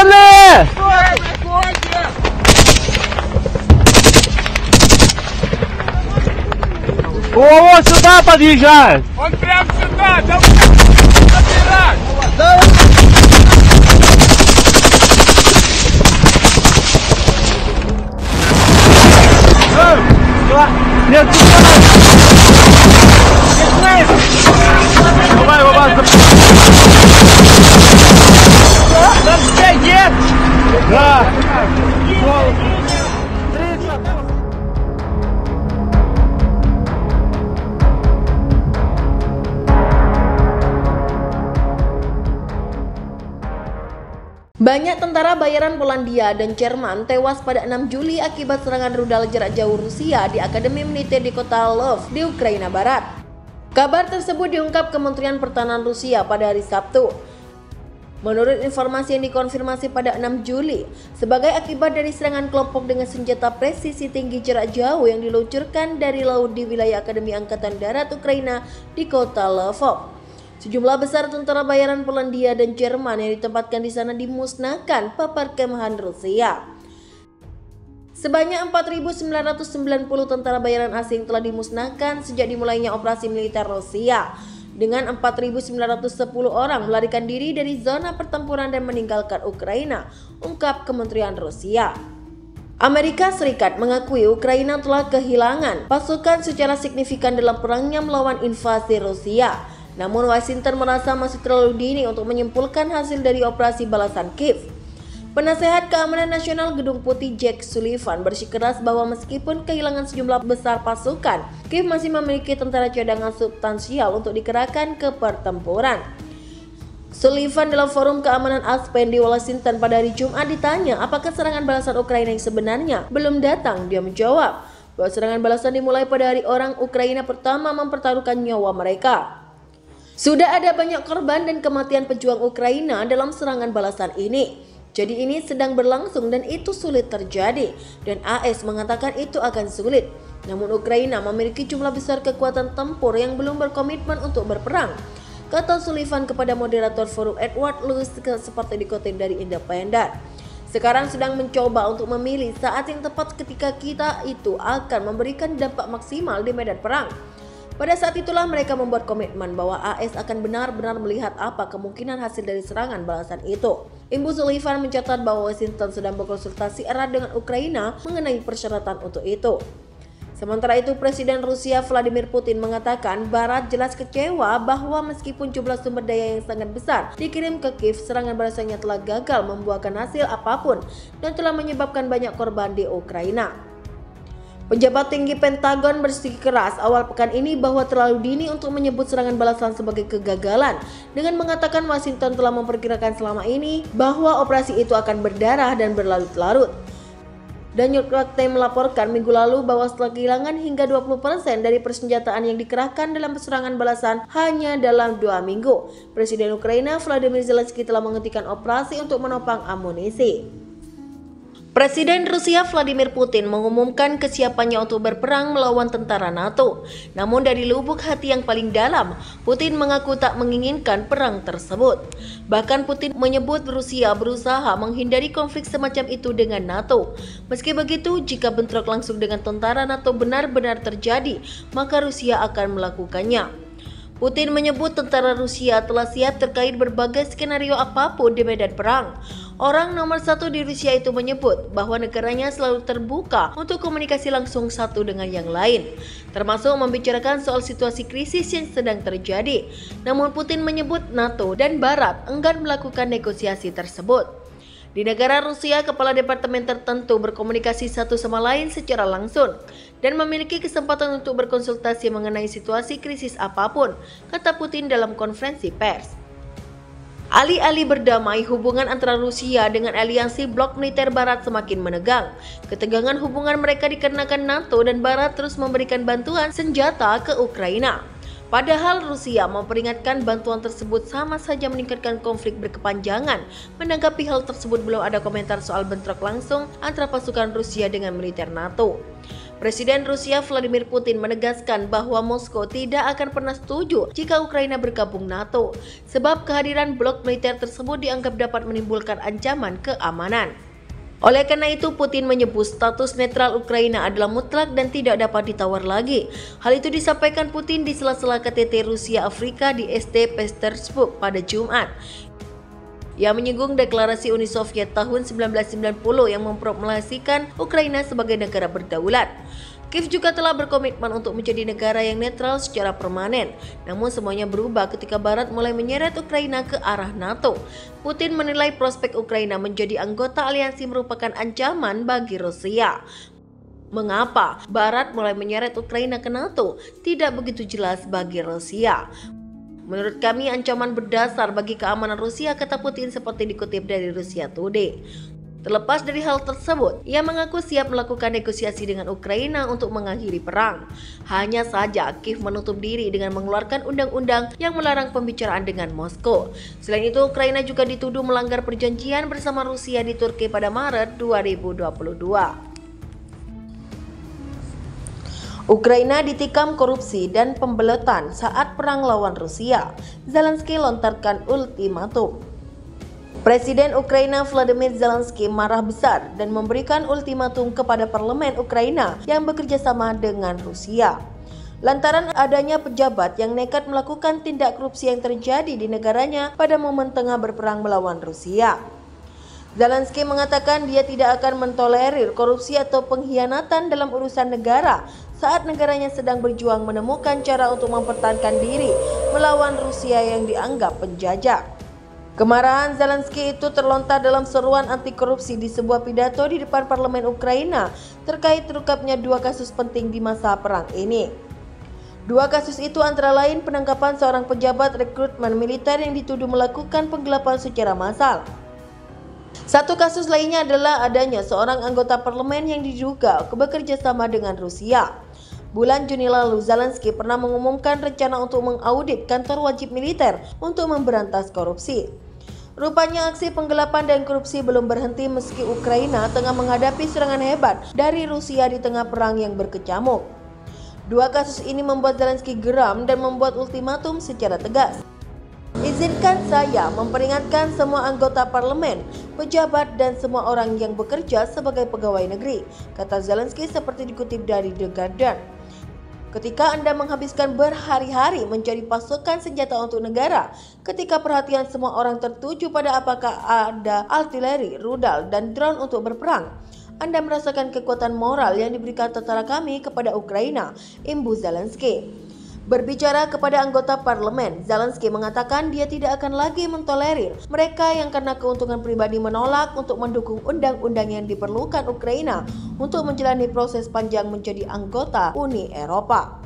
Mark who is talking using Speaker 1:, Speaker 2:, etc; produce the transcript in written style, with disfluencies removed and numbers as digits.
Speaker 1: Поехали! Вот сюда подъезжает!
Speaker 2: Он прям сюда! Забирай!
Speaker 1: Нет, давай, бабас! Нет! Да!
Speaker 3: Banyak tentara bayaran Polandia dan Jerman tewas pada 6 Juli akibat serangan rudal jarak jauh Rusia di Akademi Militer di kota Lvov di Ukraina Barat. Kabar tersebut diungkap Kementerian Pertahanan Rusia pada hari Sabtu. Menurut informasi yang dikonfirmasi pada 6 Juli, sebagai akibat dari serangan kelompok dengan senjata presisi tinggi jarak jauh yang diluncurkan dari laut di wilayah Akademi Angkatan Darat Ukraina di kota Lvov. Sejumlah besar tentara bayaran Polandia dan Jerman yang ditempatkan di sana dimusnahkan, papar Kemhan Rusia. Sebanyak 4.990 tentara bayaran asing telah dimusnahkan sejak dimulainya operasi militer Rusia, dengan 4.910 orang melarikan diri dari zona pertempuran dan meninggalkan Ukraina, ungkap Kementerian Rusia. Amerika Serikat mengakui Ukraina telah kehilangan pasukan secara signifikan dalam perangnya melawan invasi Rusia. Namun Washington merasa masih terlalu dini untuk menyimpulkan hasil dari operasi balasan Kiev. Penasehat Keamanan Nasional Gedung Putih Jake Sullivan bersikeras bahwa meskipun kehilangan sejumlah besar pasukan, Kiev masih memiliki tentara cadangan substansial untuk dikerahkan ke pertempuran. Sullivan dalam forum keamanan Aspen di Washington pada hari Jumat ditanya apakah serangan balasan Ukraina yang sebenarnya belum datang. Dia menjawab bahwa serangan balasan dimulai pada hari orang Ukraina pertama mempertaruhkan nyawa mereka. Sudah ada banyak korban dan kematian pejuang Ukraina dalam serangan balasan ini. Jadi ini sedang berlangsung dan itu sulit terjadi. Dan AS mengatakan itu akan sulit. Namun Ukraina memiliki jumlah besar kekuatan tempur yang belum berkomitmen untuk berperang, kata Sullivan kepada moderator forum Edward Lewis seperti dikutip dari Independen. Sekarang sedang mencoba untuk memilih saat yang tepat ketika kita itu akan memberikan dampak maksimal di medan perang. Pada saat itulah mereka membuat komitmen bahwa AS akan benar-benar melihat apa kemungkinan hasil dari serangan balasan itu. Imbu Sullivan mencatat bahwa Washington sedang berkonsultasi erat dengan Ukraina mengenai persyaratan untuk itu. Sementara itu, Presiden Rusia Vladimir Putin mengatakan Barat jelas kecewa bahwa meskipun jumlah sumber daya yang sangat besar dikirim ke Kiev, serangan balasannya telah gagal membuahkan hasil apapun dan telah menyebabkan banyak korban di Ukraina. Pejabat tinggi Pentagon bersikeras awal pekan ini bahwa terlalu dini untuk menyebut serangan balasan sebagai kegagalan, dengan mengatakan Washington telah memperkirakan selama ini bahwa operasi itu akan berdarah dan berlarut-larut. Dan New York Times melaporkan minggu lalu bahwa setelah kehilangan hingga 20% dari persenjataan yang dikerahkan dalam serangan balasan hanya dalam 2 minggu, Presiden Ukraina Volodymyr Zelensky telah menghentikan operasi untuk menopang amunisi. Presiden Rusia Vladimir Putin mengumumkan kesiapannya untuk berperang melawan tentara NATO. Namun dari lubuk hati yang paling dalam, Putin mengaku tak menginginkan perang tersebut. Bahkan Putin menyebut Rusia berusaha menghindari konflik semacam itu dengan NATO. Meski begitu, jika bentrok langsung dengan tentara NATO benar-benar terjadi, maka Rusia akan melakukannya. Putin menyebut tentara Rusia telah siap terkait berbagai skenario apapun di medan perang. Orang nomor satu di Rusia itu menyebut bahwa negaranya selalu terbuka untuk komunikasi langsung satu dengan yang lain, termasuk membicarakan soal situasi krisis yang sedang terjadi. Namun Putin menyebut NATO dan Barat enggan melakukan negosiasi tersebut. Di negara Rusia, kepala departemen tertentu berkomunikasi satu sama lain secara langsung dan memiliki kesempatan untuk berkonsultasi mengenai situasi krisis apapun, kata Putin dalam konferensi pers. Alih-alih berdamai, hubungan antara Rusia dengan aliansi blok militer Barat semakin menegang. Ketegangan hubungan mereka dikarenakan NATO dan Barat terus memberikan bantuan senjata ke Ukraina. Padahal Rusia memperingatkan bantuan tersebut sama saja meningkatkan konflik berkepanjangan. Menanggapi hal tersebut, belum ada komentar soal bentrok langsung antara pasukan Rusia dengan militer NATO. Presiden Rusia Vladimir Putin menegaskan bahwa Moskow tidak akan pernah setuju jika Ukraina bergabung NATO, sebab kehadiran blok militer tersebut dianggap dapat menimbulkan ancaman keamanan. Oleh karena itu, Putin menyebut status netral Ukraina adalah mutlak dan tidak dapat ditawar lagi. Hal itu disampaikan Putin di sela-sela KTT Rusia Afrika di St. Petersburg pada Jumat. Ia menyinggung deklarasi Uni Soviet tahun 1990 yang memproklamasikan Ukraina sebagai negara berdaulat. Kiev juga telah berkomitmen untuk menjadi negara yang netral secara permanen. Namun semuanya berubah ketika Barat mulai menyeret Ukraina ke arah NATO. Putin menilai prospek Ukraina menjadi anggota aliansi merupakan ancaman bagi Rusia. Mengapa Barat mulai menyeret Ukraina ke NATO? Tidak begitu jelas bagi Rusia. Menurut kami, ancaman berdasar bagi keamanan Rusia, kata Putin seperti dikutip dari Russia Today. Terlepas dari hal tersebut, ia mengaku siap melakukan negosiasi dengan Ukraina untuk mengakhiri perang. Hanya saja, Kiev menutup diri dengan mengeluarkan undang-undang yang melarang pembicaraan dengan Moskow. Selain itu, Ukraina juga dituduh melanggar perjanjian bersama Rusia di Turki pada Maret 2022. Ukraina ditikam korupsi dan pembelatan saat perang lawan Rusia. Zelensky lontarkan ultimatum. Presiden Ukraina Volodymyr Zelensky marah besar dan memberikan ultimatum kepada parlemen Ukraina yang bekerja sama dengan Rusia. Lantaran adanya pejabat yang nekat melakukan tindak korupsi yang terjadi di negaranya pada momen tengah berperang melawan Rusia. Zelensky mengatakan dia tidak akan mentolerir korupsi atau pengkhianatan dalam urusan negara saat negaranya sedang berjuang menemukan cara untuk mempertahankan diri melawan Rusia yang dianggap penjajah. Kemarahan Zelensky itu terlontar dalam seruan anti korupsi di sebuah pidato di depan parlemen Ukraina terkait terungkapnya dua kasus penting di masa perang ini. Dua kasus itu antara lain penangkapan seorang pejabat rekrutmen militer yang dituduh melakukan penggelapan secara massal. Satu kasus lainnya adalah adanya seorang anggota parlemen yang diduga bekerja sama dengan Rusia. Bulan Juni lalu, Zelensky pernah mengumumkan rencana untuk mengaudit kantor wajib militer untuk memberantas korupsi. Rupanya aksi penggelapan dan korupsi belum berhenti meski Ukraina tengah menghadapi serangan hebat dari Rusia di tengah perang yang berkecamuk. Dua kasus ini membuat Zelensky geram dan membuat ultimatum secara tegas. Izinkan saya memperingatkan semua anggota parlemen, pejabat dan semua orang yang bekerja sebagai pegawai negeri, kata Zelensky seperti dikutip dari The Guardian. Ketika Anda menghabiskan berhari-hari mencari pasukan senjata untuk negara, ketika perhatian semua orang tertuju pada apakah ada artileri, rudal, dan drone untuk berperang, Anda merasakan kekuatan moral yang diberikan tentara kami kepada Ukraina, imbu Zelensky. Berbicara kepada anggota parlemen, Zelensky mengatakan dia tidak akan lagi mentolerir mereka yang karena keuntungan pribadi menolak untuk mendukung undang-undang yang diperlukan Ukraina untuk menjalani proses panjang menjadi anggota Uni Eropa.